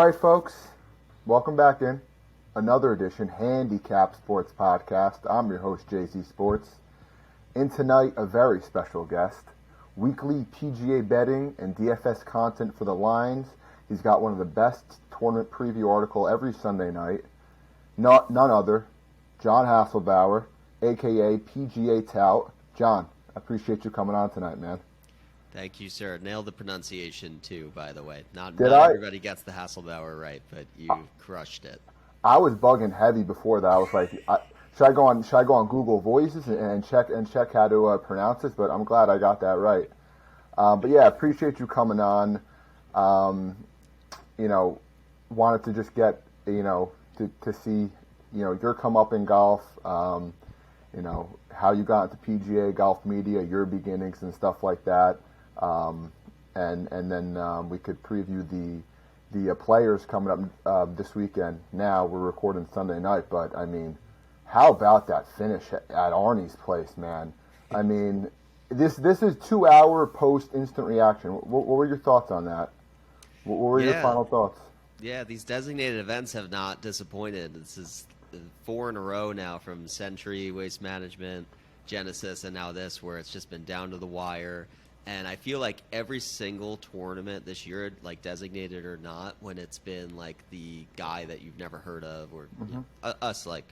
All right, folks, welcome back in another edition Handicap Sports Podcast. I'm your host, JZ Sports. And tonight, a very special guest, weekly PGA betting and DFS content for the lines. He's got one of the best tournament preview article every Sunday night. None other, John Haslbauer, a.k.a. PGA Tout. John, I appreciate you coming on tonight, man. Thank you, sir. Nailed the pronunciation, too, by the way. Not Did I? everybody gets the Hasselbauer right, but you crushed it. I was bugging heavy before that. I was like, should I go on Google Voices and check how to pronounce this? But I'm glad I got that right. But yeah, appreciate you coming on. Wanted to just get to see your come up in golf. How you got into PGA golf media, your beginnings and stuff like that. And then we could preview the players coming up this weekend. Now we're recording Sunday night, but I mean, how about that finish at Arnie's place, man? I mean, this is 2 hour post instant reaction. What were your thoughts on that? What were your final thoughts? Yeah, these designated events have not disappointed. This is 4 in a row now from Century, Waste Management, Genesis, and now this, where it's just been down to the wire. And I feel like every single tournament this year, like designated or not, when it's been like the guy that you've never heard of, or us like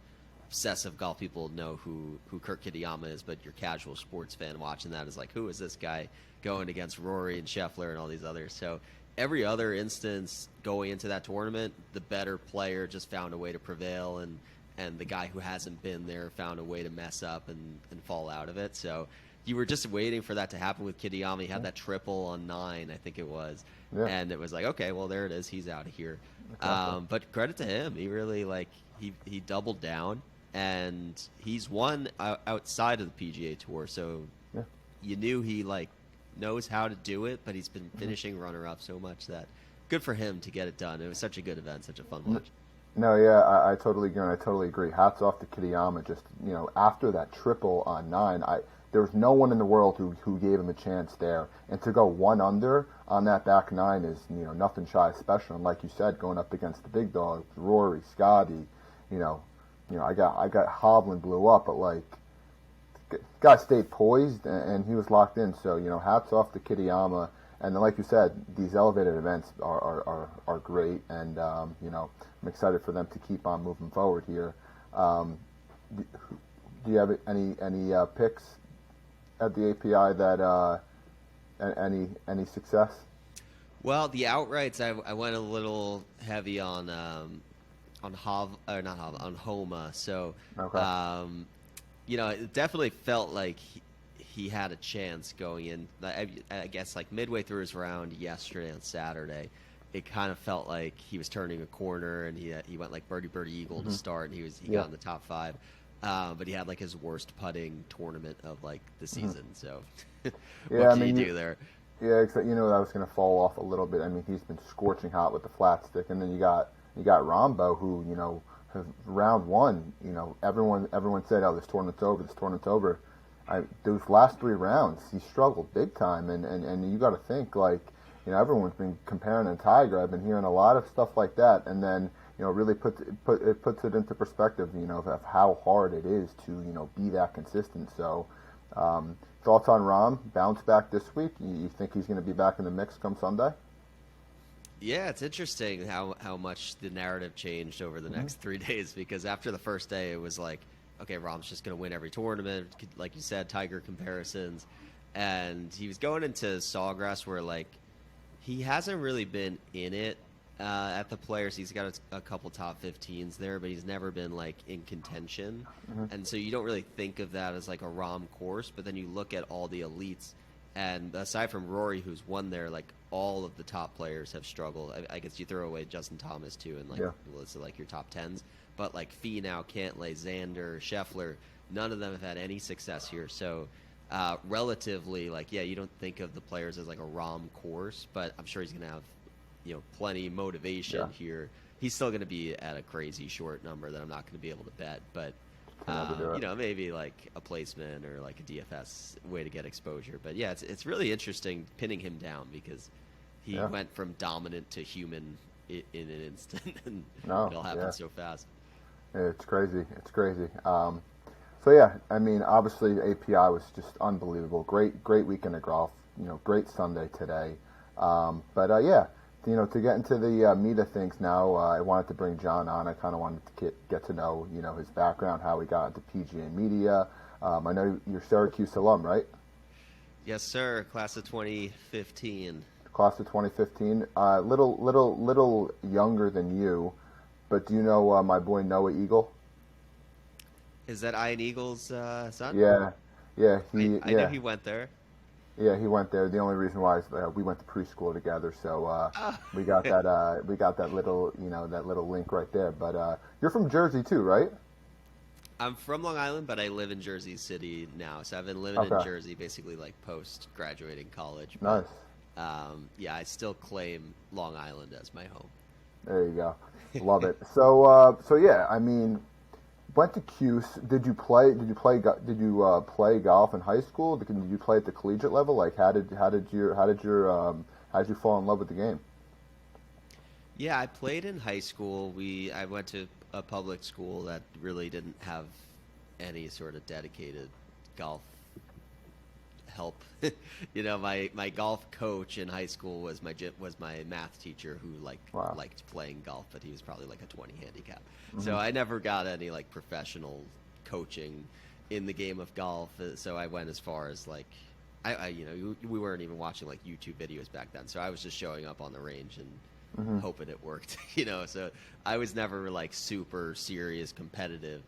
obsessive golf people know who Kurt Kitayama is, but your casual sports fan watching that is like, who is this guy going against Rory and Scheffler and all these others? So every other instance going into that tournament, the better player just found a way to prevail, and the guy who hasn't been there found a way to mess up and fall out of it. So you were just waiting for that to happen with Kitayama. He had that triple on 9, I think it was. Yeah. And it was like, okay, well, there it is. He's out of here. Exactly. But credit to him. He really, he doubled down, and he's won outside of the PGA Tour. So you knew he, knows how to do it, but he's been finishing runner-up so much that good for him to get it done. It was such a good event, such a fun watch. No, yeah, I totally agree, and I totally agree. Hats off to Kitayama. Just, after that triple on 9, there was no one in the world who gave him a chance there. And to go 1 under on that back 9 is, nothing shy of special. And like you said, going up against the big dogs, Rory, Scotty, I got Hovland blew up, but guy stayed poised and he was locked in. So, hats off to Kitayama. And then, like you said, these elevated events are great, and I'm excited for them to keep on moving forward here. Do you have any picks at the API that any success? Well, the outrights, I went a little heavy on Homa. So, okay. It definitely felt like he had a chance going in. I guess midway through his round yesterday on Saturday, it kind of felt like he was turning a corner, and he went birdie eagle to start, and he got in the top 5. But he had his worst putting tournament of the season. So what can you do there? Yeah, except that was going to fall off a little bit. I mean, he's been scorching hot with the flat stick, and then you got Rombo, who round 1, everyone said, oh, this tournament's over. Those last 3 rounds, he struggled big time, and you got to think everyone's been comparing to Tiger. I've been hearing a lot of stuff like that, and then really puts it into perspective, of how hard it is to be that consistent. So, thoughts on Rom? Bounce back this week? You think he's going to be back in the mix come Sunday? Yeah, it's interesting how much the narrative changed over the next 3 days, because after the first day, it was okay, Rom's just going to win every tournament. Like you said, Tiger comparisons. And he was going into Sawgrass where, he hasn't really been in it at the Players. He's got a couple top 15s there, but he's never been, in contention. And so you don't really think of that as, a Rom course. But then you look at all the elites, and aside from Rory, who's won there, all of the top players have struggled. I guess you throw away Justin Thomas, too, and, list of, your top 10s. But Finau, Cantlay, Xander, Scheffler, none of them have had any success here. So relatively, you don't think of the players as a Rom course, but I'm sure he's going to have, plenty of motivation here. He's still going to be at a crazy short number that I'm not going to be able to bet, but maybe a placement or a DFS way to get exposure. But yeah, it's really interesting pinning him down, because he went from dominant to human in an instant, and No, it all happens yeah, so fast. it's crazy. It's crazy. So yeah, I mean, obviously API was just unbelievable. Great weekend of golf. Great Sunday today. But yeah, to get into the meat of things now, I wanted to bring John on. I kind of wanted to get to know, his background, how he got into PGA media. I know you're Syracuse alum, right? Yes, sir. Class of 2015. Class of 2015. Little younger than you, but do you know my boy Noah Eagle? Is that Ian Eagle's son? Yeah, yeah, I knew he went there. yeah, he went there. The only reason why is we went to preschool together, so Oh. we got that little that little link right there. But you're from Jersey too, right? I'm from Long Island, but I live in Jersey City now. So I've been living in Okay, Jersey basically like post graduating college. But nice. yeah, I still claim Long Island as my home. There you go. Love it. So yeah, I mean, went to Cuse. Did you play golf in high school? Did you play at the collegiate level? Like, how did you fall in love with the game? Yeah, I played in high school. I went to a public school that really didn't have any sort of dedicated golf help. My golf coach in high school was my math teacher who Wow. liked playing golf, but he was probably like a 20 handicap. Hmm. So I never got any like professional coaching in the game of golf. So I went as far as like we weren't even watching like YouTube videos back then. So I was just showing up on the range and Hmm. hoping it worked. So I was never like super serious competitive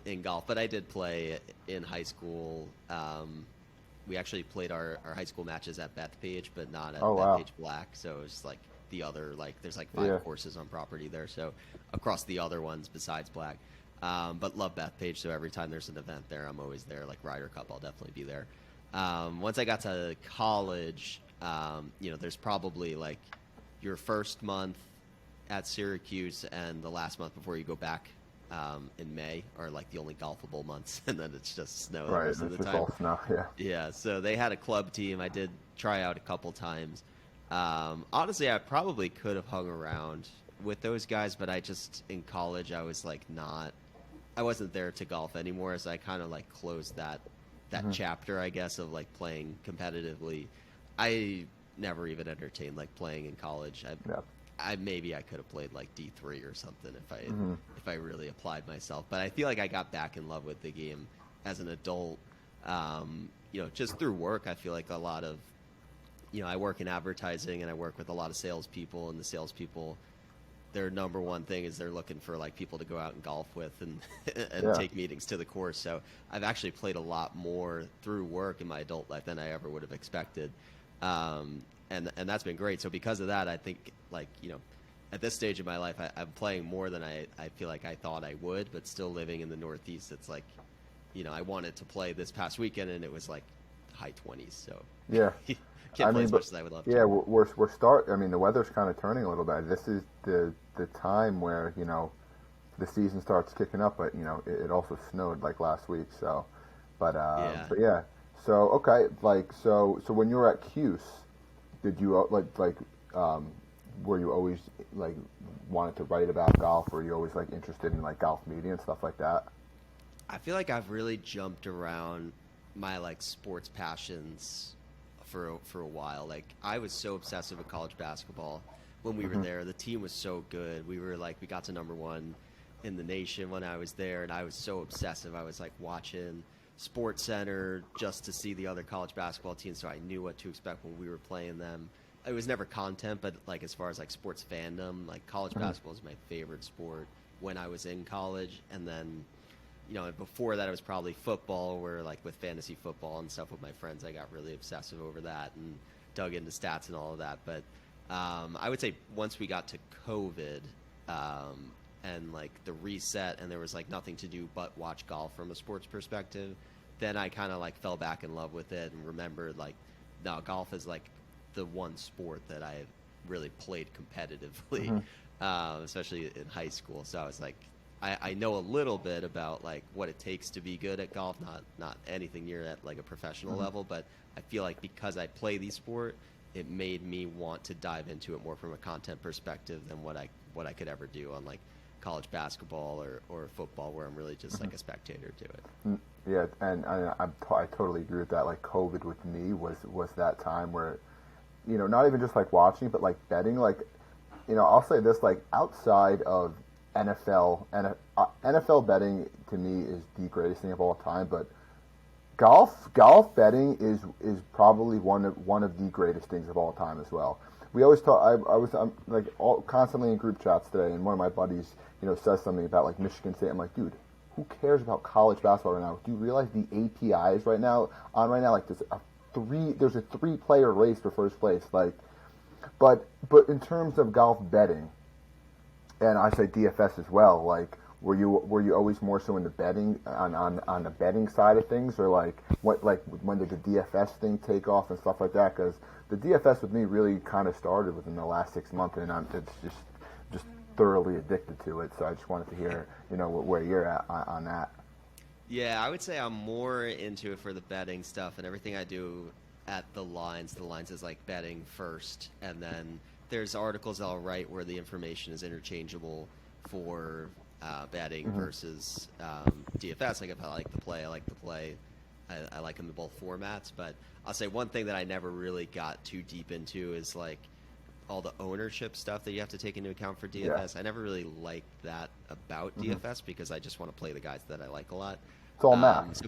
in golf, but I did play in high school. We actually played our high school matches at Bethpage, but not at Oh wow. Bethpage Black. So it was like the other, like, there's like Yeah. 5 courses on property there. So across the other ones besides Black. But love Bethpage. So every time there's an event there, I'm always there. Like Ryder Cup, I'll definitely be there. Once I got to college, there's probably like your first month at Syracuse and the last month before you go back in May are like the only golfable months, and then it's just snow the Right. rest It's of the just time. all snow. Yeah. Yeah, so they had a club team. I did try out a couple times. Honestly, I probably could have hung around with those guys, but I just in college I was like I wasn't there to golf anymore, so I kind of like closed that Hmm. chapter, I guess, of like playing competitively. I never even entertained like playing in college. Yeah. I maybe I could have played like D3 or something Hmm. if I really applied myself. But I feel like I got back in love with the game as an adult. Just through work. I feel like a lot of I work in advertising and I work with a lot of salespeople, and the salespeople, their number one thing is they're looking for like people to go out and golf with and and Yeah. take meetings to the course. So I've actually played a lot more through work in my adult life than I ever would have expected, and that's been great. So because of that, I think at this stage of my life, I'm playing more than I feel like I thought I would, but still living in the Northeast. It's like I wanted to play this past weekend, and it was like high 20s. So Yeah. can't I play mean, as but much as I would love yeah, to. we're start. I mean, the weather's kind of turning a little bit. This is the time where the season starts kicking up, but it also snowed like last week. So, Yeah. but yeah. So okay, so when you were at Cuse, did you were you always like wanted to write about golf? Were you always like interested in like golf media and stuff like that? I feel like I've really jumped around my like sports passions for a while. Like I was so obsessive with college basketball when we were Hmm. there. The team was so good. We got to number one in the nation when I was there, and I was so obsessive. I was like watching Sports Center just to see the other college basketball teams, so I knew what to expect when we were playing them. It was never content, but like as far as like sports fandom, like college Hmm. basketball is my favorite sport when I was in college, and then before that, it was probably football, where like with fantasy football and stuff with my friends, I got really obsessive over that and dug into stats and all of that. But I would say once we got to COVID and like the reset, and there was like nothing to do but watch golf from a sports perspective, then I kind of like fell back in love with it and remembered like, no, golf is like the one sport that I really played competitively, Hmm. especially in high school. So I was like, I know a little bit about like what it takes to be good at golf, not anything near at like a professional Hmm. level, but I feel like because I play the sport, it made me want to dive into it more from a content perspective than what I could ever do on like college basketball or football, where I'm really just like a spectator to it. Yeah, and I totally agree with that. Like COVID with me was that time where, not even just like watching, but like betting. Like, I'll say this: like outside of NFL betting to me is the greatest thing of all time. But golf betting is probably one of the greatest things of all time as well. We always talk. I'm like constantly in group chats today, and one of my buddies, says something about like Michigan State. I'm like, dude, who cares about college basketball right now? Do you realize the APIs right now? Like there's a 3-player race for first place. Like, but in terms of golf betting, and I say DFS as well. Like, were you always more so in the betting on the betting side of things, or like when did the DFS thing take off and stuff like that? Because the DFS with me really kind of started within the last 6 months, and it's just thoroughly addicted to it. So I just wanted to hear where you're at on that. Yeah, I would say I'm more into it for the betting stuff, and everything I do at the lines. The lines is like betting first, and then there's articles I'll write where the information is interchangeable for betting versus DFS. Like if I like the play, I like the play. I like them in both formats. But I'll say one thing that I never really got too deep into is like all the ownership stuff that you have to take into account for DFS. Yeah. I never really liked that about DFS because I just want to play the guys that I like a lot. It's all math.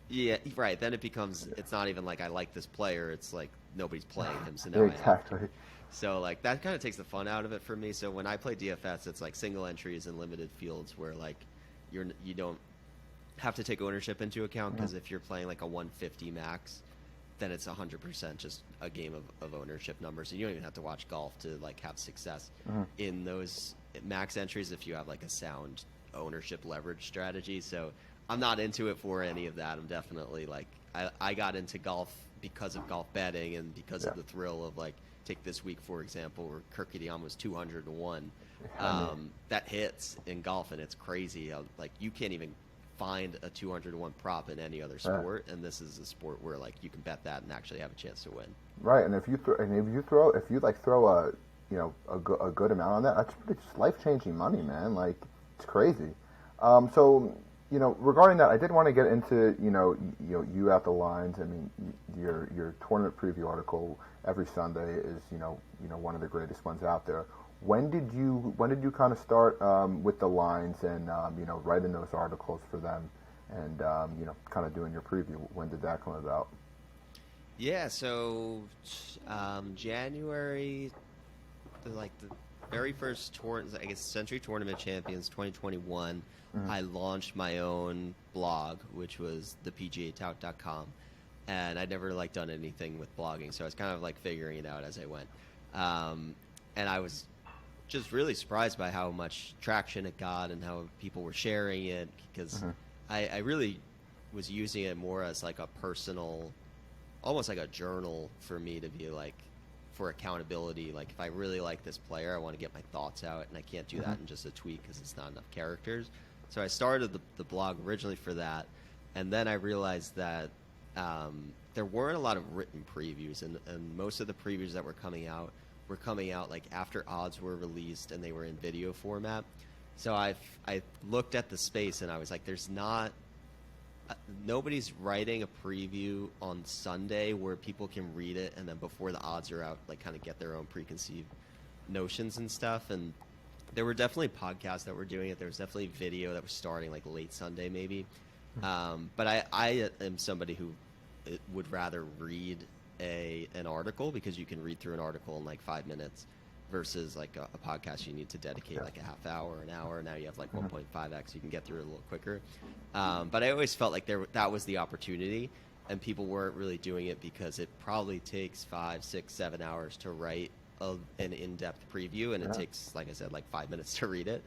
Yeah, right. Then it's not even like I like this player. It's like nobody's playing him, so now exactly. I have to. So like that kind of takes the fun out of it for me. So when I play DFS, it's like single entries and limited fields where like you don't have to take ownership into account, because if you're playing like a 150 max, then it's 100% just a game of ownership numbers. And you don't even have to watch golf to like have success in those max entries if you have like a sound ownership leverage strategy. So I'm not into it for any of that. I'm definitely like I got into golf because of golf betting and because of the thrill of like, take this week for example where Kirkidiyama was 201. That hits in golf and it's crazy. Like you can't even find a 201 prop in any other sport, and this is a sport where like you can bet that and actually have a chance to win. Right, and if you throw a a good amount on that, that's pretty life-changing money, man. Like it's crazy. So regarding that, I did want to get into you at the lines. I mean, your tournament preview article every Sunday is one of the greatest ones out there. When did you kind of start with the lines and writing those articles for them and kind of doing your preview? When did that come about? Yeah, so January, the very first I guess Century Tournament Champions 2021. I launched my own blog, which was thepgatout.com, and I'd never done anything with blogging, so I was kind of figuring it out as I went, and I was just really surprised by how much traction it got and how people were sharing it, because I really was using it more as like a personal, almost like a journal for me to be for accountability. Like if I really like this player, I want to get my thoughts out, and I can't do that in just a tweet because it's not enough characters. So I started the blog originally for that, and then I realized that there weren't a lot of written previews, and most of the previews that were coming out after odds were released and they were in video format. So I looked at the space and I was like, there's nobody's writing a preview on Sunday where people can read it and then before the odds are out, kind of get their own preconceived notions and stuff. And there were definitely podcasts that were doing it. There was definitely video that was starting late Sunday maybe. But I am somebody who would rather read an article, because you can read through an article in 5 minutes versus a podcast you need to dedicate a half hour, an hour. Now you have 1.5x, you can get through it a little quicker. But I always felt like that was the opportunity, and people weren't really doing it because it probably takes 5, 6, 7 hours to write an in-depth preview, and it takes, like I said, 5 minutes to read it.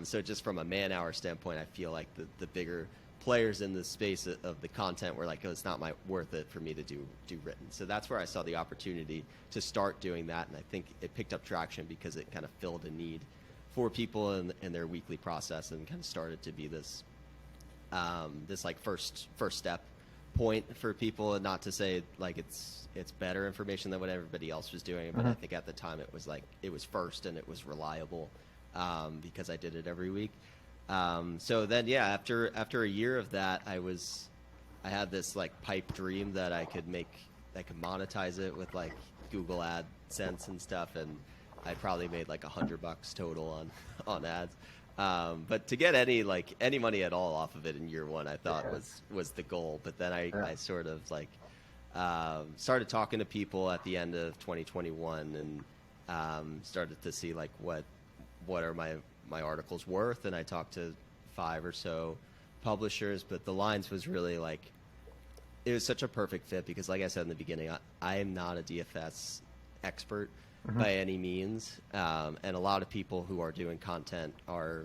So just from a man-hour standpoint, I feel like the bigger players in the space of the content were oh, it's not worth it for me to do written. So that's where I saw the opportunity to start doing that, and I think it picked up traction because it kind of filled a need for people in their weekly process, and kind of started to be this first step point for people, and not to say like it's better information than what everybody else was doing, but I think at the time it was first and it was reliable, because I did it every week. So then, yeah, after a year of that, I had this like pipe dream that I could monetize it with like Google AdSense and stuff, and I probably made like $100 total on ads. But to get any money at all off of it in year one, I thought was the goal. But then I sort of like started talking to people at the end of 2021 and started to see like what are my articles worth, and I talked to 5 or so publishers. But the Lines was really like, it was such a perfect fit because, like I said in the beginning, I am not a DFS expert by any means, and a lot of people who are doing content are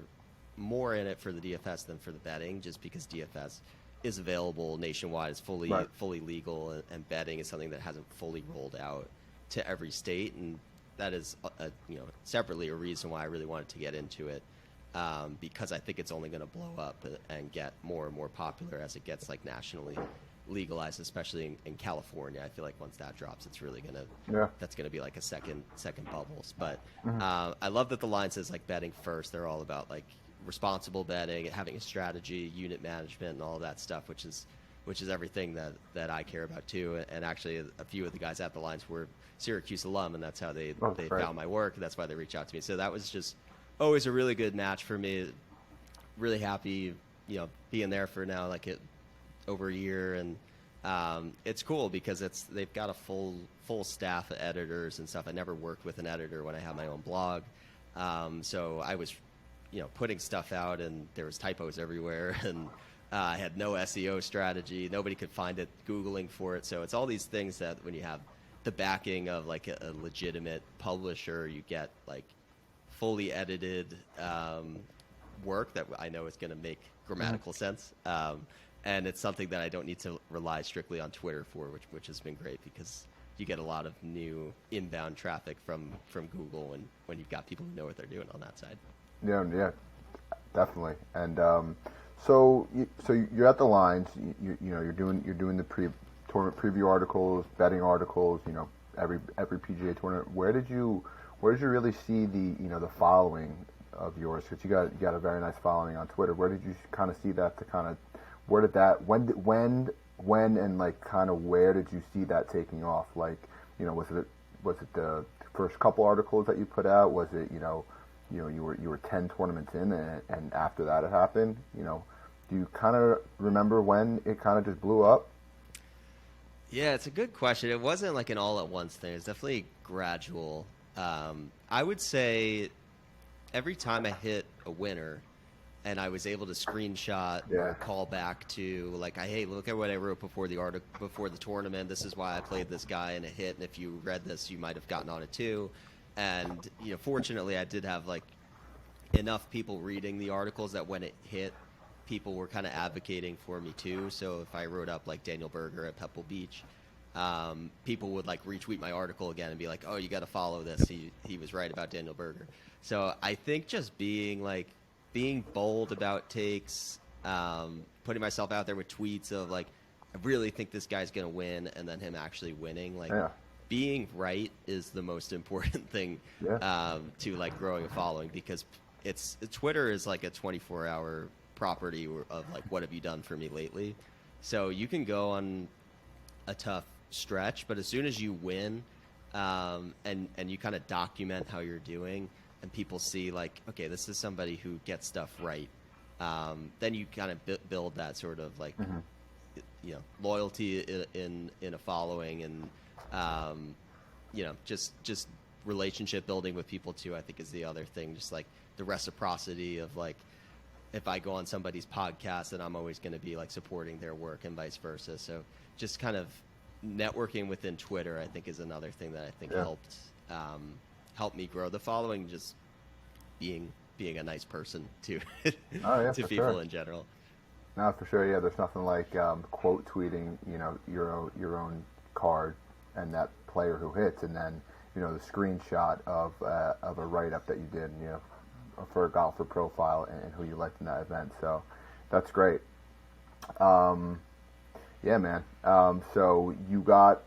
more in it for the DFS than for the betting, just because DFS is available nationwide, it's fully legal, and betting is something that hasn't fully rolled out to every state, and that is separately a reason why I really wanted to get into it, because I think it's only going to blow up and get more and more popular as it gets like nationally legalized, especially in California. I feel like once that drops, it's really that's gonna be like a second bubbles. But I love that the Line says like betting first. They're all about like responsible betting, having a strategy, unit management, and all of that stuff, which is everything that I care about too. And actually, a few of the guys at the Lines were Syracuse alum, and that's how they found my work. And that's why they reached out to me. So that was just always a really good match for me. Really happy, being there for now over a year, and it's cool because they've got a full staff of editors and stuff. I never worked with an editor when I had my own blog, so I was putting stuff out, and there was typos everywhere, and I had no SEO strategy. Nobody could find it Googling for it. So it's all these things that when you have the backing of like a legitimate publisher, you get like fully edited work that I know is going to make grammatical sense. And it's something that I don't need to rely strictly on Twitter for, which has been great because you get a lot of new inbound traffic from Google when you've got people who know what they're doing on that side. Yeah, definitely. And so you're at the Lines. You're doing the tournament preview articles, betting articles. Every PGA tournament. Where did you really see the following of yours? Because you got a very nice following on Twitter. Where did you kind of see that where did that, when and like kind of where did you see that taking off? Like, was it the first couple articles that you put out? Was it, you were 10 tournaments in and after that it happened? Do you kind of remember when it kind of just blew up? Yeah, it's a good question. It wasn't like an all at once thing. It's definitely gradual. I would say every time I hit a winner, and I was able to screenshot or call back to like, hey, look at what I wrote before the tournament. This is why I played this guy and it hit. And if you read this, you might have gotten on it too. And fortunately, I did have like enough people reading the articles that when it hit, people were kind of advocating for me too. So if I wrote up like Daniel Berger at Pebble Beach, people would like retweet my article again and be like, oh, you got to follow this. He was right about Daniel Berger. So I think just being bold about takes, putting myself out there with tweets of like, I really think this guy's going to win, and then him actually winning. Being right is the most important thing to like growing a following, because Twitter is like a 24-hour property of like, what have you done for me lately? So you can go on a tough stretch, but as soon as you win, and you kind of document how you're doing, and people see like, okay, this is somebody who gets stuff right, then you kind of build that sort of like, loyalty in a following, and just relationship building with people too. I think is the other thing, just like the reciprocity of like, if I go on somebody's podcast, then I'm always going to be like supporting their work and vice versa. So just kind of networking within Twitter, I think, is another thing that I think helped me grow the following, just being a nice person to to people in general. No, for sure. Yeah, there's nothing like quote tweeting, your own card and that player who hits, and then the screenshot of a write up that you did, for a golfer profile and who you liked in that event. So that's great. Yeah, man. So we got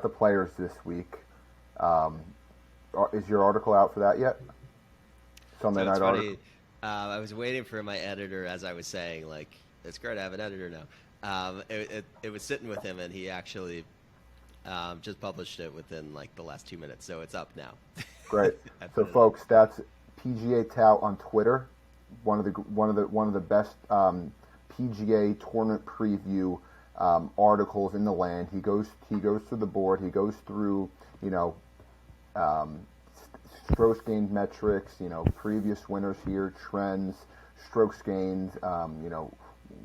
the players this week. Um, is your article out for that yet? Sunday So it's night article. funny. I was waiting for my editor, as I was saying, like it's great to have an editor now. It was sitting with him, and he actually just published it within like the last 2 minutes, so it's up now. Great. I So, put it up. folks, that's PGA Tout on Twitter. One of the best PGA tournament preview articles in the land. He goes through the board. He goes through you know um, strokes gained metrics. Previous winners here, trends, strokes gained.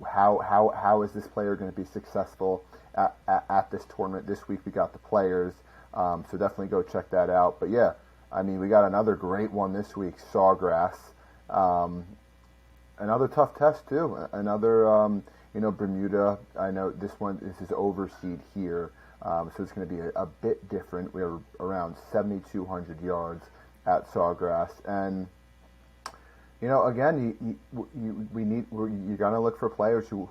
How is this player going to be successful at this tournament? This week we got the players, so definitely go check that out. But yeah, I mean we got another great one this week, Sawgrass. Um, Another tough test too. Another Bermuda. I know this is overseed here, so it's going to be a bit different. We're around 7,200 yards at Sawgrass, and again, you're going to look for players who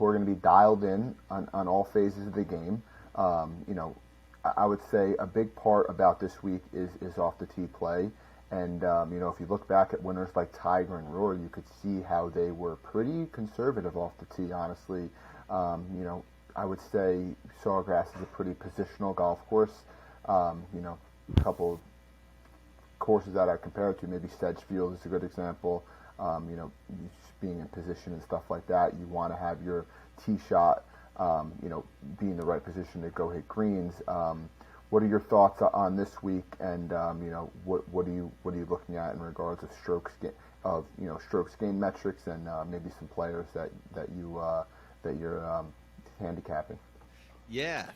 are going to be dialed in on all phases of the game. I would say a big part about this week is off the tee play. And if you look back at winners like Tiger and Rory, you could see how they were pretty conservative off the tee. Honestly, I would say Sawgrass is a pretty positional golf course. A couple courses that I compare it to, maybe Sedgefield is a good example. Just being in position and stuff like that, you want to have your tee shot, be in the right position to go hit greens. What are your thoughts on this week, and what are you looking at in regards of strokes gain metrics, and maybe some players that you're handicapping? Yeah,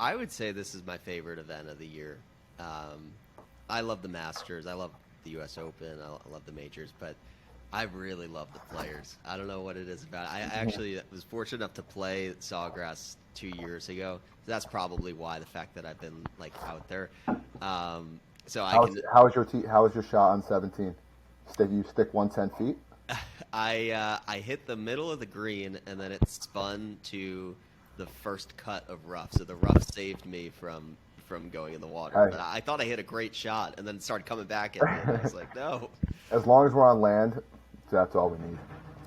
I would say this is my favorite event of the year. Um, I love the Masters. I love the U.S. Open. I love the majors, but I really love the players. I don't know what it is about it. I actually was fortunate enough to play Sawgrass 2 years ago. That's probably why the fact that I've been like out there. So I can How was your shot on 17? You stick 110 feet? I hit the middle of the green and then it spun to the first cut of rough. So the rough saved me from going in the water. Hey, But I thought I hit a great shot and then it started coming back at me and I was like, no. as long as we're on land, that's all we need.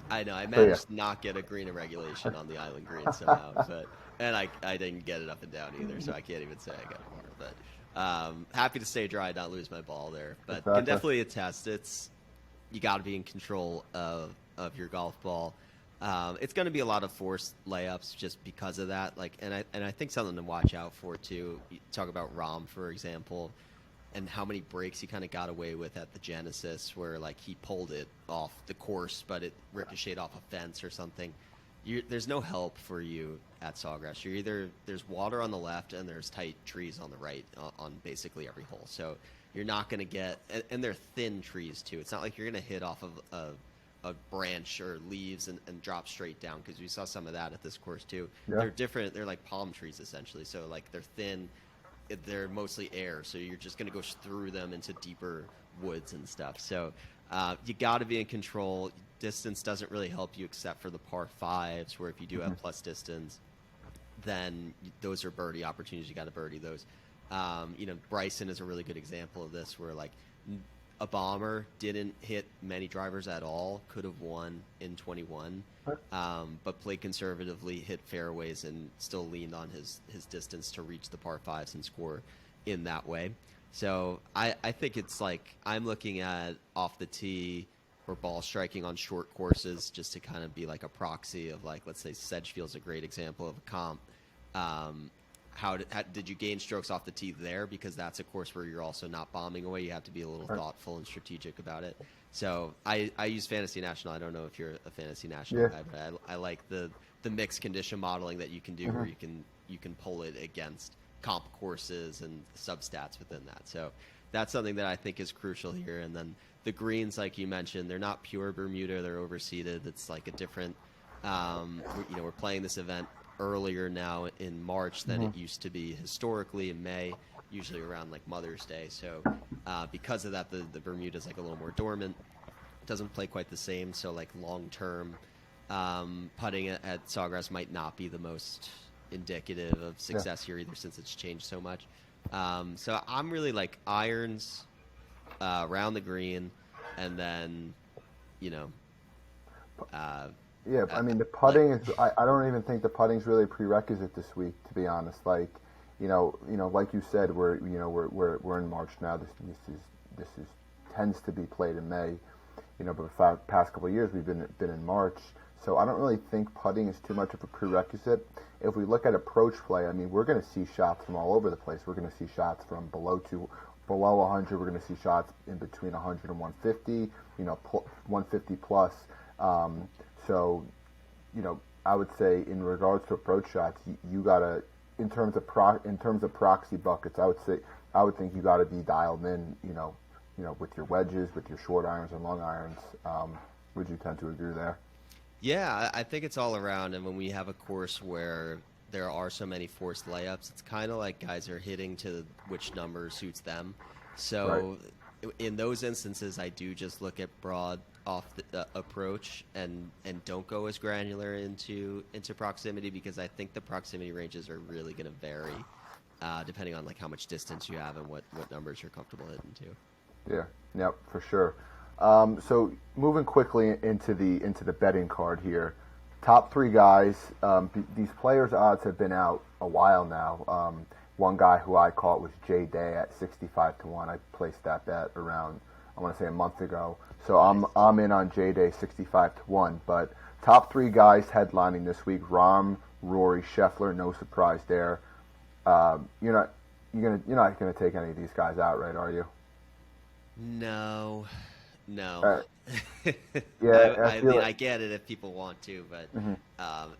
I know I So yeah, managed to not get a green in regulation on the island green somehow, but and I didn't get it up and down either, so I can't even say I got water. But happy to stay dry, not lose my ball there. But can exactly. definitely attest it's you got to be in control of your golf ball. It's going to be a lot of forced layups just because of that. Like, and I think something to watch out for too. You talk about Rom, for example, and how many breaks he kind of got away with at the Genesis, where like he pulled it off the course, but it ricocheted off a fence or something. There's no help for you at Sawgrass. There's water on the left and there's tight trees on the right on basically every hole. So you're not going to get, and they're thin trees too. It's not like you're going to hit off of a branch or leaves and drop straight down, because we saw some of that at this course too. Yeah. They're different. They're like palm trees essentially. So like they're thin. They're mostly air, so you're just going to go through them into deeper woods and stuff. So you got to be in control. Distance doesn't really help you except for the par fives, where if you do have plus distance, then those are birdie opportunities. You got to birdie those. Bryson is a really good example of this, where like a bomber didn't hit many drivers at all, could have won in 21, but played conservatively, hit fairways, and still leaned on his distance to reach the par fives and score in that way. So I think it's like I'm looking at off the tee or ball striking on short courses just to kind of be like a proxy of, like, let's say Sedgefield's a great example of a comp. How did you gain strokes off the tee there? Because that's a course where you're also not bombing away. You have to be a little thoughtful and strategic about it. So I use Fantasy National. I don't know if you're a Fantasy National Yeah. guy, but I like the mixed condition modeling that you can do, where you can pull it against comp courses and substats within that. So that's something that I think is crucial here. And then the greens, like you mentioned, they're not pure Bermuda. They're overseeded. It's like a different. We're playing this event earlier now in March than it used to be historically in May, usually around like Mother's Day. So because of that, the Bermuda's like a little more dormant. It doesn't play quite the same. So like long term, Putting at Sawgrass might not be the most indicative of Yeah. success here either, since it's changed so much. So I'm really like irons around the green, and then you know, uh, Yeah, I mean the like putting is. I don't even think the putting's really a prerequisite this week, to be honest. Like, like you said, we're in March now. This is tends to be played in May. But the past couple of years we've been in March, so I don't really think putting is too much of a prerequisite. If we look at approach play, I mean, we're going to see shots from all over the place. We're going to see shots from below 100. We're going to see shots in between 100 and 150. 150 plus. So, I would say in regards to approach shots, you gotta, in terms of proxy buckets, I would think you gotta be dialed in, with your wedges, with your short irons and long irons. Would you tend to agree there? yeah, I think it's all around. And when we have a course where there are so many forced layups, it's kind of like guys are hitting to which number suits them. Right. So in those instances, I do just look at broad off the approach and don't go as granular into proximity, because I think the proximity ranges are really going to vary depending on like how much distance you have and what numbers you're comfortable hitting to. Yeah. Yep. For sure. So moving quickly into the betting card here, top three guys. These players' odds have been out a while now. One guy who I caught was Jay Day at 65 to 1. I placed that bet around, I want to say, a month ago. So Nice. I'm in on Jay Day 65 to 1. But top three guys headlining this week: Rahm, Rory, Scheffler. No surprise there. You're not gonna take any of these guys out, right? Are you? No, no. Uh, yeah, I I feel mean, it. I get it if people want to, but Hmm.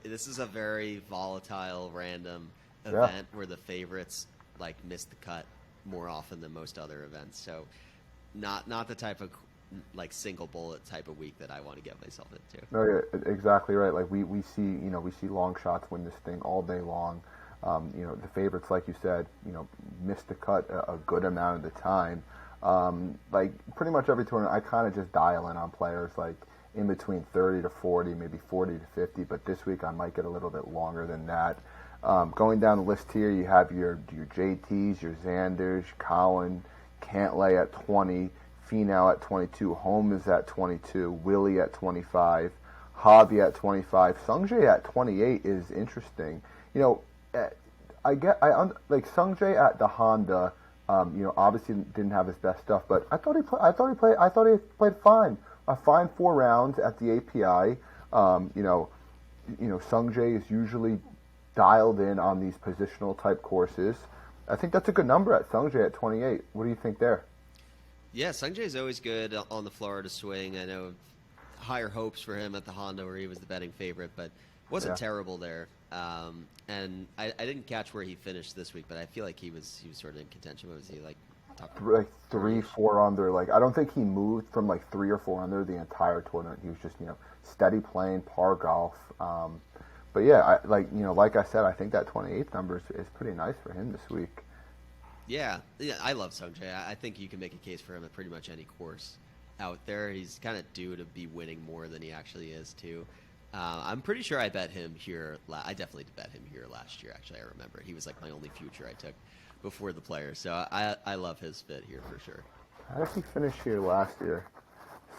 this is a very volatile, random Yeah. event where the favorites like miss the cut more often than most other events. So, not the type of like single bullet type of week that I want to get myself into. No, yeah, exactly right. Like we see long shots win this thing all day long. The favorites, like you said, miss the cut a good amount of the time. Like pretty much every tournament, I kind of just dial in on players like in between 30 to 40, maybe 40 to 50. But this week I might get a little bit longer than that. Going down the list here, you have your JTs, your Xanders, Colin, Cantlay at 20, Finau at 22, Holm is at 22, Willie at 25, Javi at 25, Sungjae at 28 is interesting. You know, eh, like Sungjae at the Honda. Obviously didn't have his best stuff, but I thought he played fine. A fine 4 rounds at the API. Sungjae is usually dialed in on these positional type courses. I think that's a good number at Sungjae at 28. What do you think there? Yeah, Sungjae is always good on the Florida swing. I know higher hopes for him at the Honda where he was the betting favorite, but wasn't Yeah. terrible there. And I didn't catch where he finished this week, but I feel like he was sort of in contention. What was he like? Top Like three, three-ish? 4 under. Like I don't think he moved from like 3 or 4 under the entire tournament. He was just steady playing par golf. But yeah, like I said, I think that 28th number is pretty nice for him this week. Yeah, I love Sungjae. I think you can make a case for him at pretty much any course out there. He's kind of due to be winning more than he actually is too. I'm pretty sure I bet him here. I definitely did bet him here last year. Actually, I remember he was like my only future I took before the Players. So I love his fit here for sure. How did he finish here last year?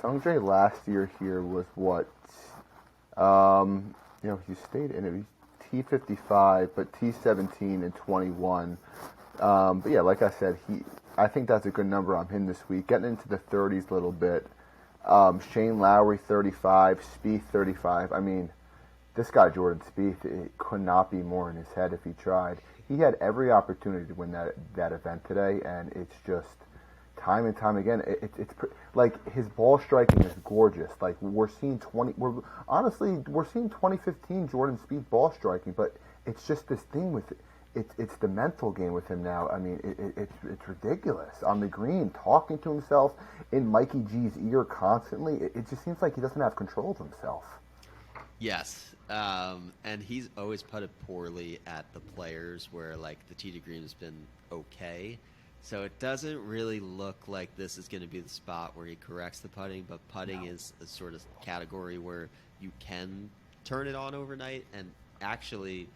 Sungjae last year here was what? He stayed in it. He's T55, but T17 and 21. But yeah, like I said, I think that's a good number on him this week. Getting into the 30s a little bit. Shane Lowry 35, Spieth 35. I mean, this guy Jordan Spieth, it could not be more in his head if he tried. He had every opportunity to win that event today, and it's just time and time again. Like his ball striking is gorgeous. Like we're seeing 2015 Jordan Spieth ball striking, but it's just this thing with it. It's the mental game with him now. I mean, it's ridiculous on the green, talking to himself in Mikey G's ear constantly. It just seems like he doesn't have control of himself. Yes, and he's always putted poorly at the Players where like the tee to green has been okay. So it doesn't really look like this is going to be the spot where he corrects the putting, but putting is a sort of category where you can turn it on overnight. And actually,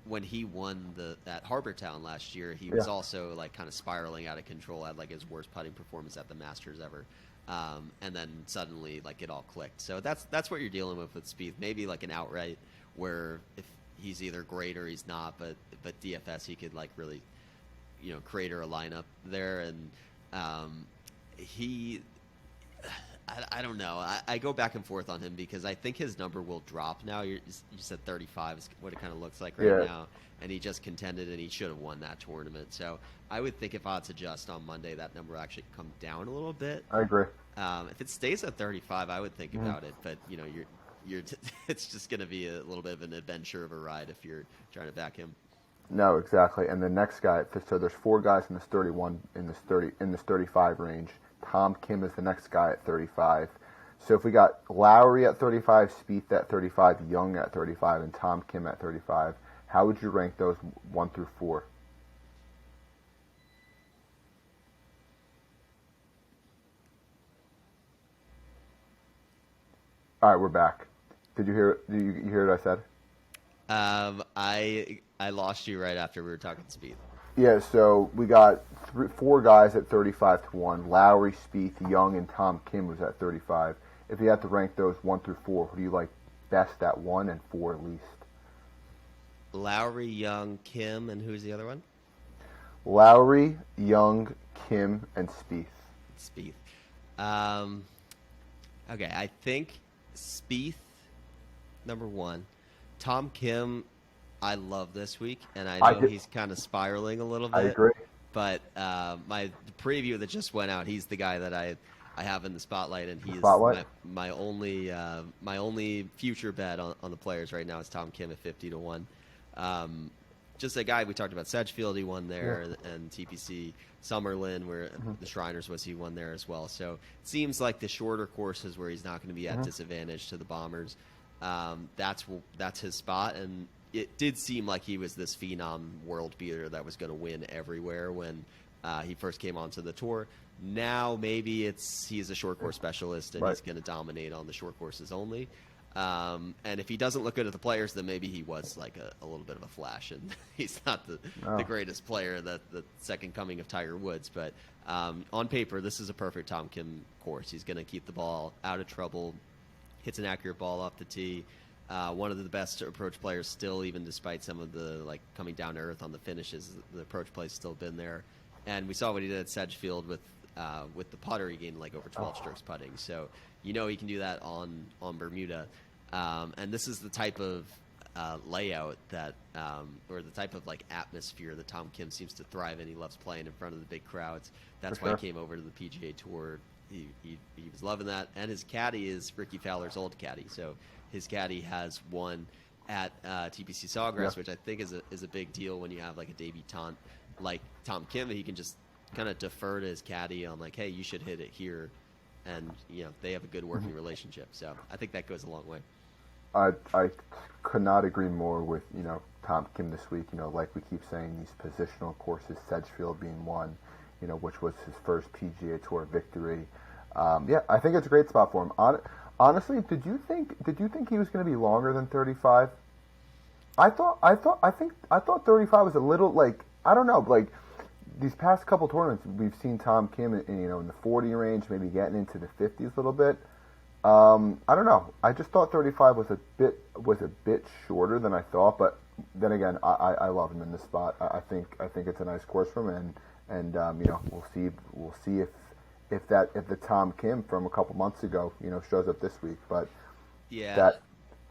when he won that Harbortown last year, he was Yeah, also like kind of spiraling out of control, had like his worst putting performance at the Masters ever. And then suddenly, like it all clicked. So that's what you're dealing with Spieth. Maybe like an outright where if he's either great or he's not, but DFS he could like really, crater a lineup there. And he, I don't know. I go back and forth on him because I think his number will drop now. You said 35 is what it kind of looks like right yeah, now, and he just contended and he should have won that tournament. So I would think if odds adjust on Monday, that number will actually come down a little bit. I agree. If it stays at 35, I would think about it, but you're it's just going to be a little bit of an adventure of a ride if you're trying to back him. No, exactly. And the next guy, so there's 4 guys in this 31, in this 35 range. Tom Kim is the next guy at 35. So if we got Lowry at 35, Spieth at 35, Young at 35, and Tom Kim at 35, how would you rank those 1 through 4? All right, we're back. Did you hear? You hear what I said? I lost you right after we were talking speed. Yeah. So we got 4 guys at 35 to 1. Lowry, Spieth, Young, and Tom Kim was at 35. If you had to rank those 1 through 4, who do you like best at 1 and 4 at least? Lowry, Young, Kim, and who's the other one? Lowry, Young, Kim, and Spieth. Spieth. Okay, I think Spieth, number 1. Tom Kim, I love this week, and I know he's kind of spiraling a little bit. I agree. But my preview that just went out, he's the guy that I have in the spotlight, and he's my only future bet on the players right now is Tom Kim at 50 to 1. Just a guy we talked about, Sedgefield, he won there, and TPC Summerlin, where the Shriners he won there as well. So it seems like the shorter courses where he's not going to be at disadvantage to the Bombers, that's his spot. And it did seem like he was this phenom world beater that was going to win everywhere when he first came onto the tour. Now maybe he's a short course specialist and he's going to dominate on the short courses only. And if he doesn't look good at the players, then maybe he was like a little bit of a flash, and he's not the greatest player, the second coming of Tiger Woods. But on paper, this is a perfect Tom Kim course. He's going to keep the ball out of trouble, hits an accurate ball off the tee. One of the best approach players still, even despite some of the like coming down to earth on the finishes, the approach play's still been there. And we saw what he did at Sedgefield with the putter. He gained like over 12 strokes putting. So he can do that on Bermuda. And this is the type of layout that, or the type of like atmosphere that Tom Kim seems to thrive in. He loves playing in front of the big crowds. That's why he came over to the PGA Tour. He was loving that. And his caddy is Ricky Fowler's old caddy. So his caddy has won at TPC Sawgrass, which I think is a big deal when you have like a debutante like Tom Kim. He can just kind of defer to his caddy on like, hey, you should hit it here. And, they have a good working relationship. So I think that goes a long way. I could not agree more with, Tom Kim this week. Like we keep saying, these positional courses, Sedgefield being one, which was his first PGA Tour victory. I think it's a great spot for him. Honestly, did you think he was going to be longer than 35? I thought 35 was a little like, I don't know, like these past couple tournaments we've seen Tom Kim in the 40 range, maybe getting into the 50s a little bit. I don't know. I just thought 35 was a bit shorter than I thought, but then again, I love him in this spot. I think it's a nice course for him, and we'll see if the Tom Kim from a couple months ago shows up this week. But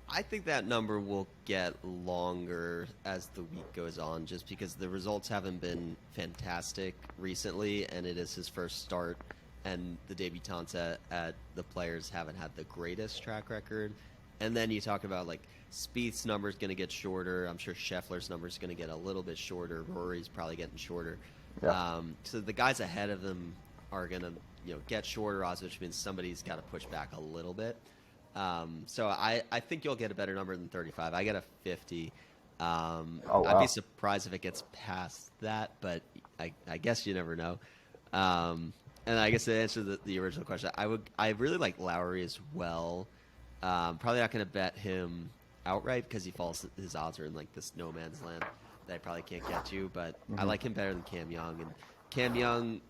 I think that number will get longer as the week goes on, just because the results haven't been fantastic recently, and it is his first start. And the debutantes at the Players haven't had the greatest track record. And then you talk about like Spieth's number is going to get shorter. I'm sure Scheffler's number is going to get a little bit shorter. Rory's probably getting shorter. Yeah. So the guys ahead of them are going to get shorter odds, which means somebody's got to push back a little bit. So I think you'll get a better number than 35. I get a 50. I'd be surprised if it gets past that, but I guess you never know. And I guess to answer the original question, I really like Lowry as well. Probably not going to bet him outright because his odds are in like this no man's land that I probably can't get to. But I like him better than Cam Young, and Cam Young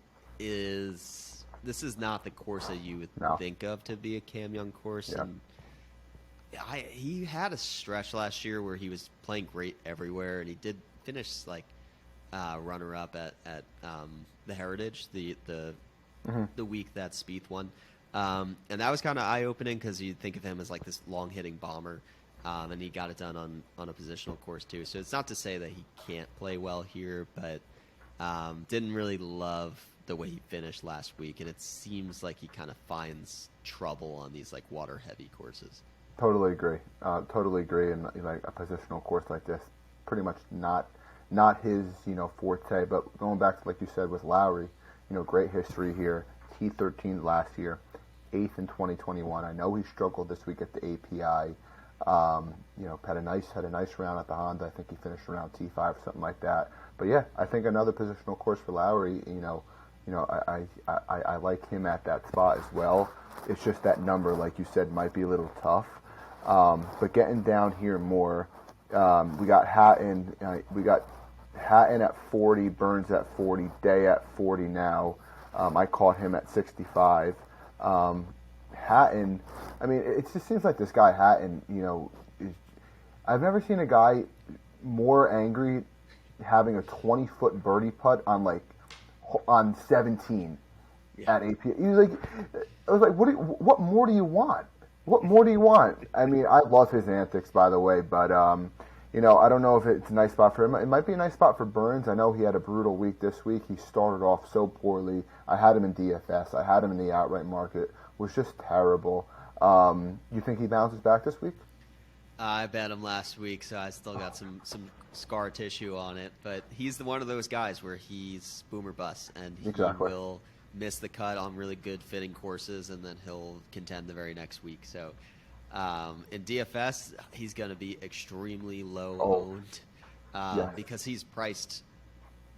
this is not the course that you would No. think of to be a Cam Young course. Yeah. And he had a stretch last year where he was playing great everywhere, and he did finish like runner up at the Heritage, the week that Spieth won. And that was kind of eye opening because you think of him as like this long hitting bomber, and he got it done on a positional course too. So it's not to say that he can't play well here, but didn't really love the way he finished last week, and it seems like he kind of finds trouble on these like water heavy courses. Totally agree. Totally agree. And like a positional course like this, pretty much not his forte. But going back to like you said with Lowry, great history here. T13 last year, 8th in 2021. I know he struggled this week at the API. Had a nice round at the Honda. I think he finished around T5 or something like that. But yeah, I think another positional course for Lowry. I like him at that spot as well. It's just that number, like you said, might be a little tough. But getting down here more, we got Hatton. We got Hatton at 40, Burns at 40, Day at 40 now. I caught him at 65. Hatton, I mean, it just seems like this guy Hatton, I've never seen a guy more angry having a 20-foot birdie putt on 17 at AP. I was like, what more do you want? What more do you want? I mean, I love his antics, by the way, but I don't know if it's a nice spot for him. It might be a nice spot for Burns. I know he had a brutal week this week. He started off so poorly. I had him in DFS. I had him in the outright market. It was just terrible. You think he bounces back this week? I bet him last week, so I still got some scar tissue on it. But he's one of those guys where he's boom or bust, and he will miss the cut on really good fitting courses, and then he'll contend the very next week. So in DFS, he's going to be extremely low owned because he's priced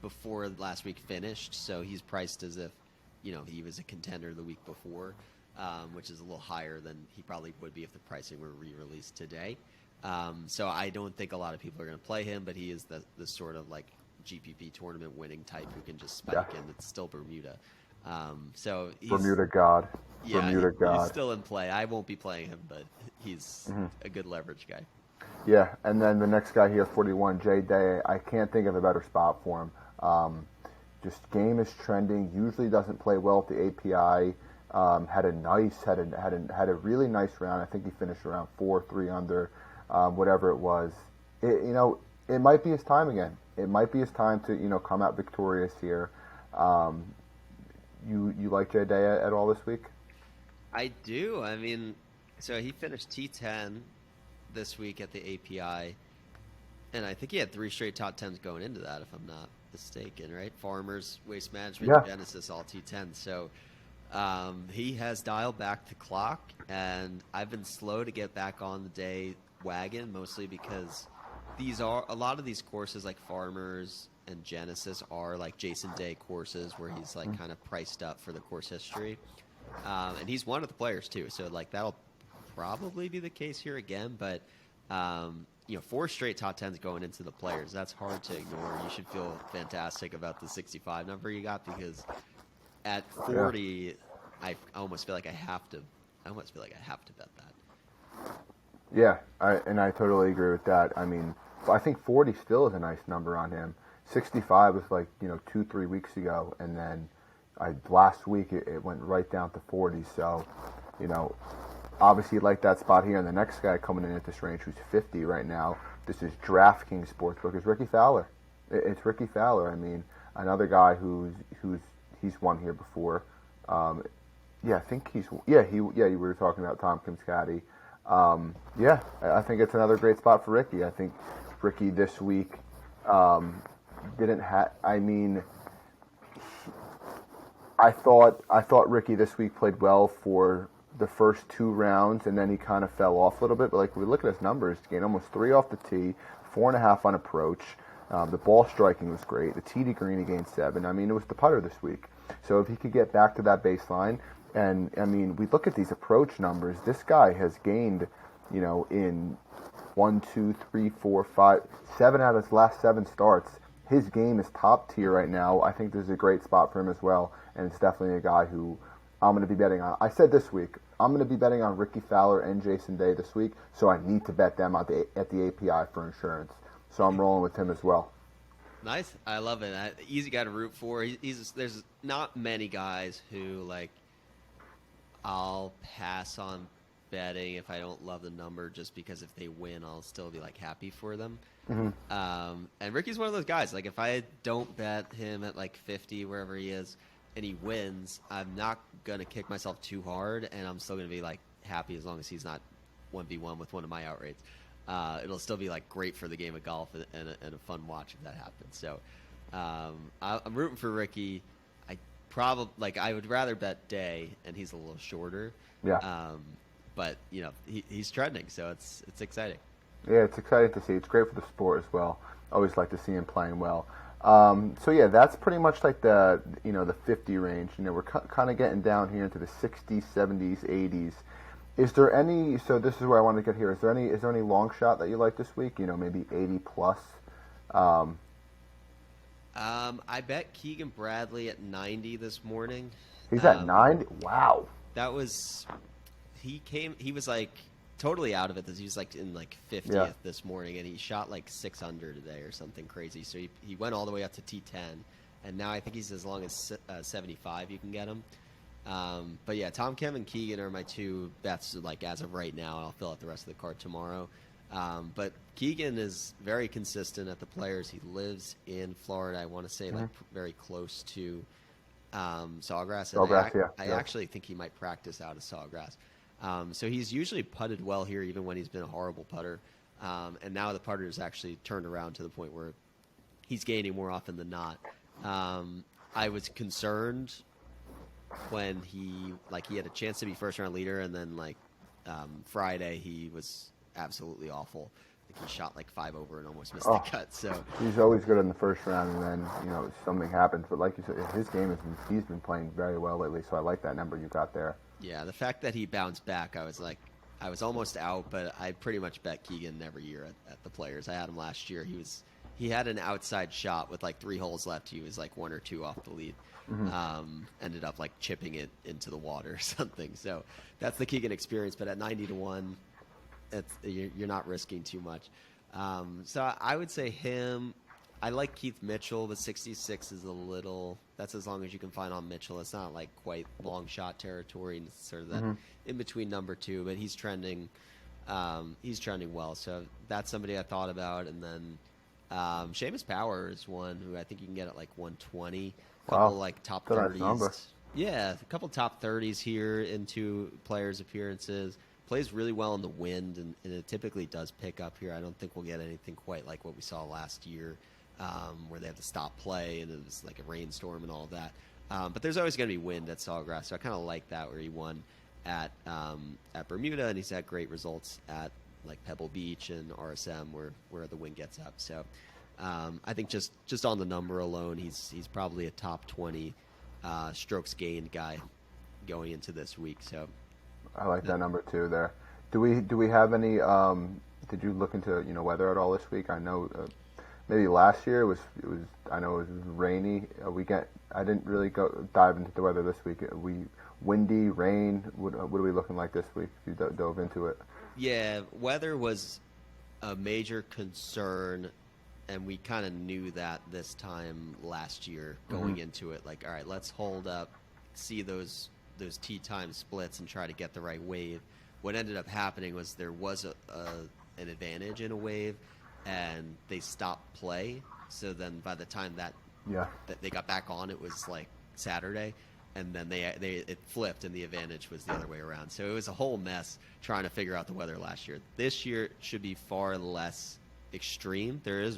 before last week finished. So he's priced as if he was a contender the week before, which is a little higher than he probably would be if the pricing were re-released today. So I don't think a lot of people are going to play him, but he is the sort of like GPP tournament winning type who can just spike in. It's still Bermuda. So he's, Bermuda God. Yeah, Bermuda God. He's still in play. I won't be playing him, but he's a good leverage guy. Yeah, and then the next guy here, 41, Jay Day. I can't think of a better spot for him. Just game is trending. Usually doesn't play well at the API. Had a really nice round. I think he finished around 4-3 under, whatever it was. It might be his time again. It might be his time to come out victorious here. You like Jay Day at all this week? I do. I mean, so he finished T10 this week at the API, and I think he had 3 straight top 10s going into that, if I'm not mistaken, right? Farmers, Waste Management, Genesis, all T10s. So he has dialed back the clock, and I've been slow to get back on the day wagon, mostly because a lot of these courses like Farmers and Genesis are like Jason Day courses where he's like kind of priced up for the course history. And he's one of the players too, so like that'll probably be the case here again. But 4 straight top 10s going into the players, that's hard to ignore. You should feel fantastic about the 65 number you got, because at 40, I almost feel like I have to bet that. Yeah, I totally agree with that. I mean, I think 40 still is a nice number on him. 65 was like 2-3 weeks ago, and then last week it went right down to 40. So, obviously you like that spot here. And the next guy coming in at this range, who's 50 right now, this is DraftKings Sportsbook, is Ricky Fowler. It's Ricky Fowler. I mean, another guy he's won here before. I think we were talking about Tom Kim's caddy. I think it's another great spot for Ricky. I think Ricky this week I thought Ricky this week played well for the first 2 rounds, and then he kind of fell off a little bit. But like we look at his numbers, he gained almost 3 off the tee, 4.5 on approach. The ball striking was great. The tee to green he gained 7. I mean, it was the putter this week. So if he could get back to that baseline, And I mean, we look at these approach numbers. This guy has gained, in 7 out of his last 7 starts. His game is top tier right now. I think there's a great spot for him as well, and it's definitely a guy who I'm going to be betting on. I said this week I'm going to be betting on Ricky Fowler and Jason Day this week, so I need to bet them at the API for insurance. So I'm rolling with him as well. Nice. I love it. Easy guy to root for. There's not many guys who I'll pass on betting if I don't love the number, just because if they win, I'll still be happy for them. And Ricky's one of those guys. If I don't bet him at 50 wherever he is, and he wins, I'm not gonna kick myself too hard, and I'm still gonna be happy as long as he's not 1v1 with one of my outrates. It'll still be great for the game of golf and a fun watch if that happens. So I'm rooting for Ricky. I would rather bet Day, and he's a little shorter. Yeah. But he's trending, so it's exciting. Yeah, it's exciting to see. It's great for the sport as well. Always like to see him playing well. So yeah, that's pretty much the the 50 range. We're kind of getting down here into the 60s, 70s, 80s. Is there any? So this is where I want to get here. Is there any long shot that you like this week? Maybe 80 plus. I bet Keegan Bradley at 90 this morning. He's at 90. Wow. That was. He was totally out of it. He was in 50th this morning, and he shot 6 under today or something crazy. So he went all the way up to T10, and now I think he's as long as 75. You can get him. But yeah, Tom Kim and Keegan are my 2 bets. As of right now, I'll fill out the rest of the card tomorrow. But Keegan is very consistent at the Players. He lives in Florida. I want to say very close to Sawgrass. And I actually think he might practice out of Sawgrass. So he's usually putted well here, even when he's been a horrible putter. And now the putter has actually turned around to the point where he's gaining more often than not. I was concerned when he had a chance to be first round leader, and then Friday he was absolutely awful. I think he shot 5 over and almost missed the cut. So he's always good in the first round, and then something happens. But like you said, his game he's been playing very well lately. So I like that number you got there. Yeah, the fact that he bounced back, I was almost out, but I pretty much bet Keegan every year at the Players. I had him last year. He had an outside shot with 3 holes left. He was 1 or 2 off the lead. Ended up chipping it into the water or something. So that's the Keegan experience. But at 90 to 1, you're not risking too much. So I would say him. I like Keith Mitchell, but 66 is a little. That's as long as you can find on Mitchell. It's not quite long shot territory. It's sort of that in between number 2, but he's trending. He's trending well. So that's somebody I thought about. And then Seamus Power is one who I think you can get at 120. A couple top 30s. Yeah, a couple top 30s here into Players appearances. Plays really well in the wind, and it typically does pick up here. I don't think we'll get anything quite like what we saw last year, where they had to stop play and it was a rainstorm and all of that. But there's always going to be wind at Sawgrass, so I kind of like that, where he won at Bermuda, and he's had great results at Pebble Beach and RSM, where the wind gets up. So I think just on the number alone, he's probably a top 20 strokes gained guy going into this week. So I like that number too. There, do we have any? Did you look into weather at all this week? I know maybe last year it was. I know it was rainy. I didn't really dive into the weather this week. Windy, rain. What are we looking like this week? If you dove into it. Yeah, weather was a major concern, and we kind of knew that this time last year going into it. All right, let's hold up, see those tee time splits and try to get the right wave. What ended up happening was there was an advantage in a wave, and they stopped play. So then by the time that they got back on, it was Saturday, and then it flipped, and the advantage was the other way around. So it was a whole mess trying to figure out the weather last year. This year should be far less extreme. There is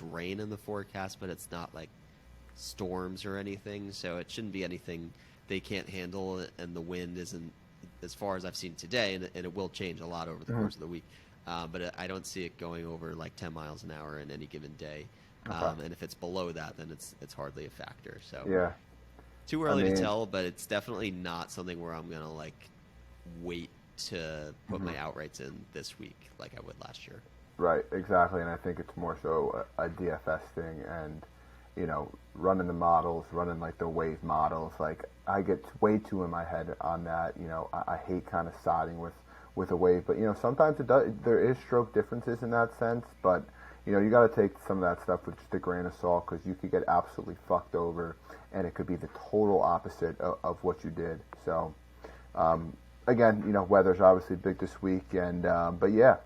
rain in the forecast, but it's not storms or anything, so it shouldn't be anything they can't handle, and the wind isn't, as far as I've seen today, and it will change a lot over the course of the week, but I don't see it going over 10 miles an hour in any given day. And if it's below that, then it's hardly a factor. So yeah, Too I early to mean, tell, but it's definitely not something where I'm gonna like wait to put my mhm. outrights in this week like I would last year. Right, exactly, and I think it's more so a DFS thing, and running the models, running like the wave models. Like I get way too in my head on that. I hate kind of siding with a wave, but sometimes it does. There is stroke differences in that sense, but you got to take some of that stuff with just a grain of salt because you could get absolutely fucked over, and it could be the total opposite of what you did. So. Um, Again, weather's obviously big this week, and but yeah,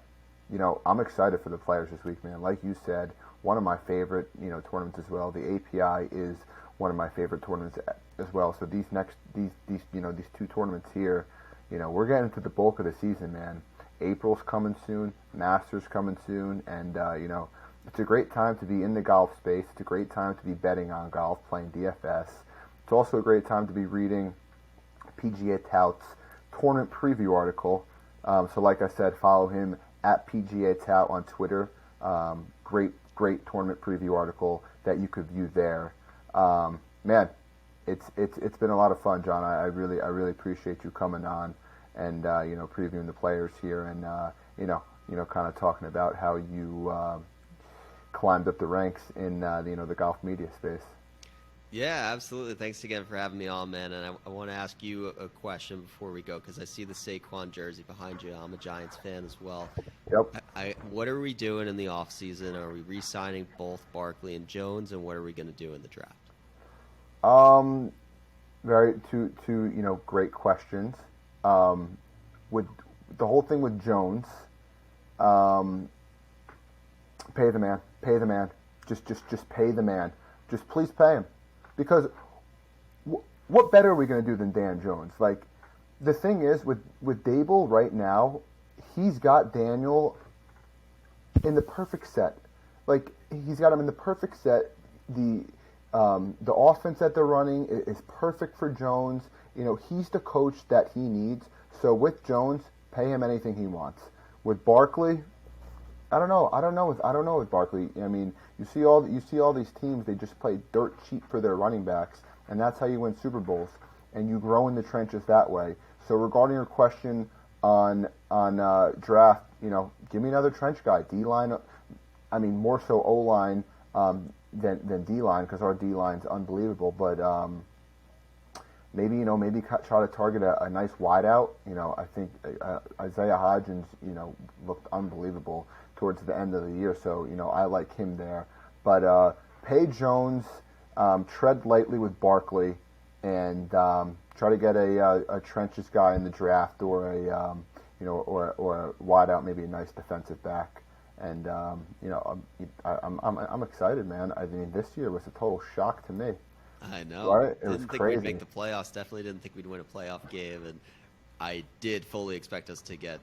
I'm excited for the players this week, man. Like you said, one of my favorite, tournaments as well. The API is one of my favorite tournaments as well. So these two tournaments here, we're getting to the bulk of the season, man. April's coming soon, Masters coming soon, and it's a great time to be in the golf space. It's a great time to be betting on golf, playing DFS. It's also a great time to be reading PGA Touts tournament preview article. So like I said, follow him at PGA Tout on Twitter. Great tournament preview article that you could view there. Man, it's been a lot of fun, John. I really appreciate you coming on and previewing the players here and kind of talking about how you climbed up the ranks in the golf media space. Yeah, absolutely. Thanks again for having me on, man. And I want to ask you a question before we go because I see the Saquon jersey behind you. I'm a Giants fan as well. Yep. What are we doing in the off season? Are we re-signing both Barkley and Jones, and what are we going to do in the draft? Um, Very two great questions. With the whole thing with Jones, um, pay the man, just pay the man, just please pay him, because what better are we going to do than Dan Jones? Like the thing is with Dable right now, he's got Daniel in the perfect set. Like he's got him in the perfect set. The offense that they're running is perfect for Jones. He's the coach that he needs. So with Jones, pay him anything he wants. With Barkley, I don't know. I don't know with Barkley. I mean, you see all these teams. They just play dirt cheap for their running backs, and that's how you win Super Bowls. And you grow in the trenches that way. So regarding your question on draft, give me another trench guy. D line. I mean, more so O line than D line because our D line's unbelievable. But maybe try to target a nice wideout. I think Isaiah Hodgins looked unbelievable towards the end of the year, so I like him there. But pay Jones, tread lightly with Barkley, and try to get a trenches guy in the draft or or a wideout, maybe a nice defensive back. And I'm excited, man. I mean, this year was a total shock to me. I know. Right? It was Didn't think we'd crazy. make the playoffs. Definitely didn't think we'd win a playoff game, and I did fully expect us to get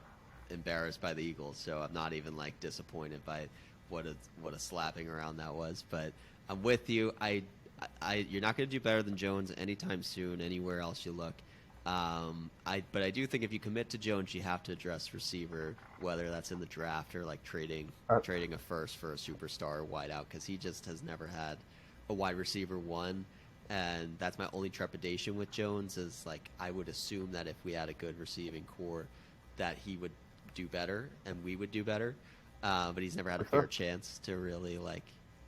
embarrassed by the Eagles. So I'm not even like disappointed by what a slapping around that was. But I'm with you. You're not going to do better than Jones anytime soon. Anywhere else you look. But I do think if you commit to Jones, you have to address receiver, whether that's in the draft or like trading a first for a superstar wideout, because he just has never had a wide receiver one. And that's my only trepidation with Jones is like I would assume that if we had a good receiving core, that he would do better and we would do better. But he's never had a fair chance to really like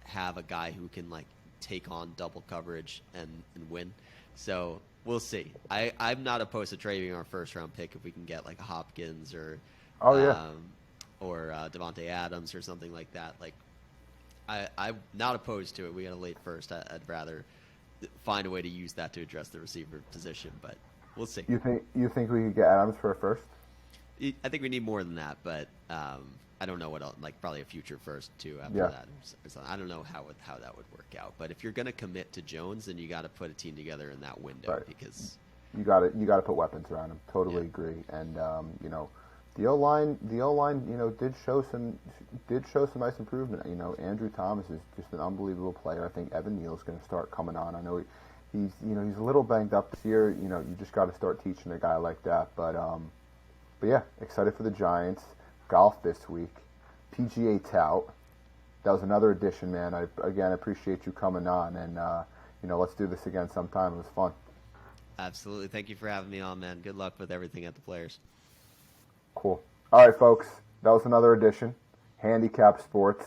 have a guy who can like take on double coverage and win. So we'll see. I'm not opposed to trading our first round pick if we can get like a Hopkins or Oh yeah. Devontae Adams or something like that. Like I'm not opposed to it. We got a late first. I'd rather find a way to use that to address the receiver position, but we'll see. You think we could get Adams for a first? I think we need more than that, but I don't know what else. Like probably a future first too after Yeah. that. Or something. I don't know how that would work out. But if you're going to commit to Jones, then you got to put a team together in that window Right. because You got to put weapons around him. Totally Yeah. agree. And the O line, did show some nice improvement. Andrew Thomas is just an unbelievable player. I think Evan Neal's going to start coming on. I know he's a little banged up this year. You just got to start teaching a guy like that. But yeah, excited for the Giants. Golf this week. PGA Tout. That was another edition, man. I appreciate you coming on, and let's do this again sometime. It was fun. Absolutely. Thank you for having me on, man. Good luck with everything at the Players. Cool. All right, folks. That was another edition. Handicap Sports.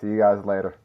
See you guys later.